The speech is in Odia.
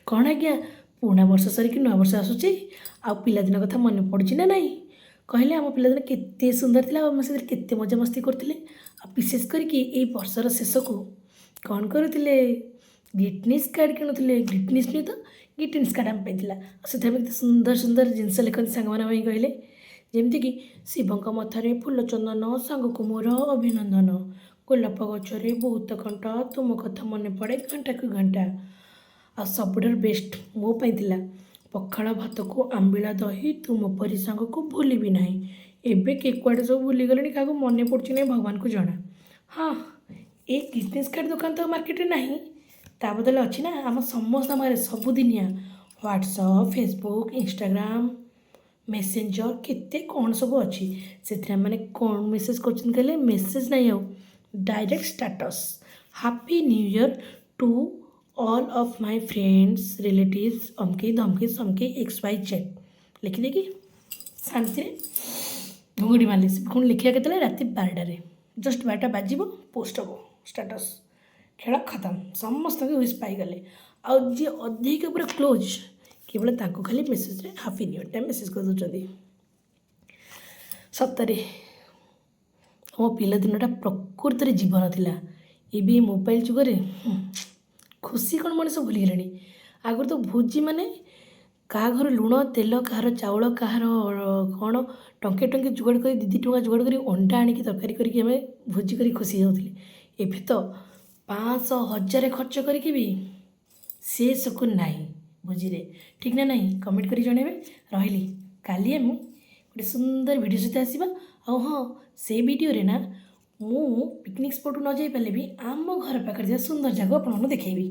କ'ଣ ଆଜ୍ଞା ପୁରୁଣା ବର୍ଷ ସରିକି ନୂଆ ବର୍ଷ ଆସୁଛି ଆଉ ପିଲାଦିନ କଥା ମନେ ପଡ଼ୁଛି ନା ନାହିଁ? କହିଲେ ଆମ ପିଲାଦିନ କେତେ ସୁନ୍ଦର ଥିଲା ଆଉ ଆମେ ସେଥିରେ କେତେ ମଜାମସ୍ତି କରୁଥିଲେ। ଆଉ ବିଶେଷ କରିକି ଏଇ ବର୍ଷର ଶେଷକୁ କ'ଣ କରୁଥିଲେ? ଗ୍ରିଟନିସ୍ କାର୍ଡ଼ କିଣୁଥିଲେ। ଗ୍ରିଟନିସ୍ ନୁହେଁ ତ ଗ୍ରିଟିନ୍ସ କାର୍ଡ଼ ଆମ ପାଇଁ ଥିଲା। ଆଉ ସେଥିରେ ଆମେ କେତେ ସୁନ୍ଦର ସୁନ୍ଦର ଜିନିଷ ଲେଖନ୍ତି ସାଙ୍ଗମାନଙ୍କ ପାଇଁ କହିଲେ। ଯେମିତିକି ଶିବଙ୍କ ମଥାରେ ଫୁଲ ଚନ୍ଦନ ସାଙ୍ଗକୁ ମୋର ଅଭିନନ୍ଦନ, ଗୋଲାପ ଗଛରେ ବହୁତ କଣ୍ଟ ତୁମ କଥା ମନେ ପଡ଼େ ଘଣ୍ଟାକୁ ଘଣ୍ଟା। ଆଉ ସବୁଠାରୁ ବେଷ୍ଟ ମୋ ପାଇଁ ଥିଲା ପଖାଳ ଭାତକୁ ଆମ୍ବିଳା ଦହି ତୁମ ପରି ସାଙ୍ଗକୁ ଭୁଲିବି ନାହିଁ। ଏବେ କିଏ କୁଆଡ଼େ ସବୁ ଭୁଲିଗଲେଣି, କାହାକୁ ମନେ ପଡ଼ୁଛି ନାହିଁ ଭଗବାନଙ୍କୁ ଜଣା। ହଁ, ଏ ଗ୍ରିଟିନ୍ସ କାର୍ଡ଼ ଦୋକାନ ତ ମାର୍କେଟରେ ନାହିଁ, ତା ବଦଳରେ ଅଛି ନା ଆମ ସମସ୍ତଙ୍କ ପାଖରେ ସବୁଦିନିଆ ହ୍ୱାଟ୍ସଅପ୍, ଫେସବୁକ୍, ଇନଷ୍ଟାଗ୍ରାମ, ମେସେଞ୍ଜର କେତେ କ'ଣ ସବୁ ଅଛି। ସେଥିରେ ଆମେମାନେ କ'ଣ ମେସେଜ୍ କରୁଛନ୍ତି କହିଲେ? ମେସେଜ୍ ନାହିଁ ଆଉ, direct status. Happy new year to all of my friends relatives ଅମକି ଧମକି ସମକି XYZ ଲେଖିଦେଇକି ଶାନ୍ତିରେ ଘୁଙ୍ଗୁଡ଼ି ମାରିଲେ। ସେ ପୁଣି ଲେଖିବା କେତେବେଳେ? ରାତି 12ଟାରେ। ଜଷ୍ଟ 12ଟା ବାଜିବ ପୋଷ୍ଟ ହେବ ଷ୍ଟାଟସ୍। ଖେଳ ଖତମ, ସମସ୍ତଙ୍କୁ ୱିଶ୍ ପାଇଗଲେ। ଆଉ ଯିଏ ଅଧିକ ପୁରା କ୍ଲୋଜ୍ କେବଳ ତାଙ୍କୁ ଖାଲି ମେସେଜରେ ହାପି ନ୍ୟୁ ଇୟର୍ଟା ମେସେଜ୍ କରିଦେଉଛନ୍ତି। ସତରେ ମୋ ପିଲାଦିନଟା ପ୍ରକୃତରେ ଜୀବନ ଥିଲା। ଏବେ ଏ ମୋବାଇଲ ଯୁଗରେ ଖୁସି କ'ଣ ମଣିଷ ଭୁଲିଗଲେଣି। ଆଗରୁ ତ ଭୋଜି ମାନେ କାହା ଘର ଲୁଣ ତେଲ, କାହାର ଚାଉଳ, କାହାର କ'ଣ ଟଙ୍କେ ଟଙ୍କେ ଯୋଗାଡ଼ କରି 2-2 ଟଙ୍କା ଯୋଗାଡ଼ କରି ଅଣ୍ଡା ଆଣିକି ତରକାରୀ କରିକି ଆମେ ଭୋଜି କରି ଖୁସି ହେଉଥିଲେ। ଏବେ ତ 500 1000 ଖର୍ଚ୍ଚ କରିକି ବି ସେ ଶକୁନ ନାହିଁ ଭୋଜିରେ। ଠିକ୍ ନା ନାହିଁ? କମେଣ୍ଟ କରି ଜଣାଇବେ। ରହିଲି, କାଲି ଆମେ ଗୋଟେ ସୁନ୍ଦର ଭିଡ଼ିଓ ସହିତ ଆସିବା। ଆଉ ହଁ, ସେ ଭିଡ଼ିଓରେ ନା ମୁଁ ପିକନିକ୍ ସ୍ପଟକୁ ନ ଯାଇପାରିଲେ ବି ଆମ ଘର ପାଖରେ ଥିବା ସୁନ୍ଦର ଜାଗା ଆପଣମାନଙ୍କୁ ଦେଖେଇବି।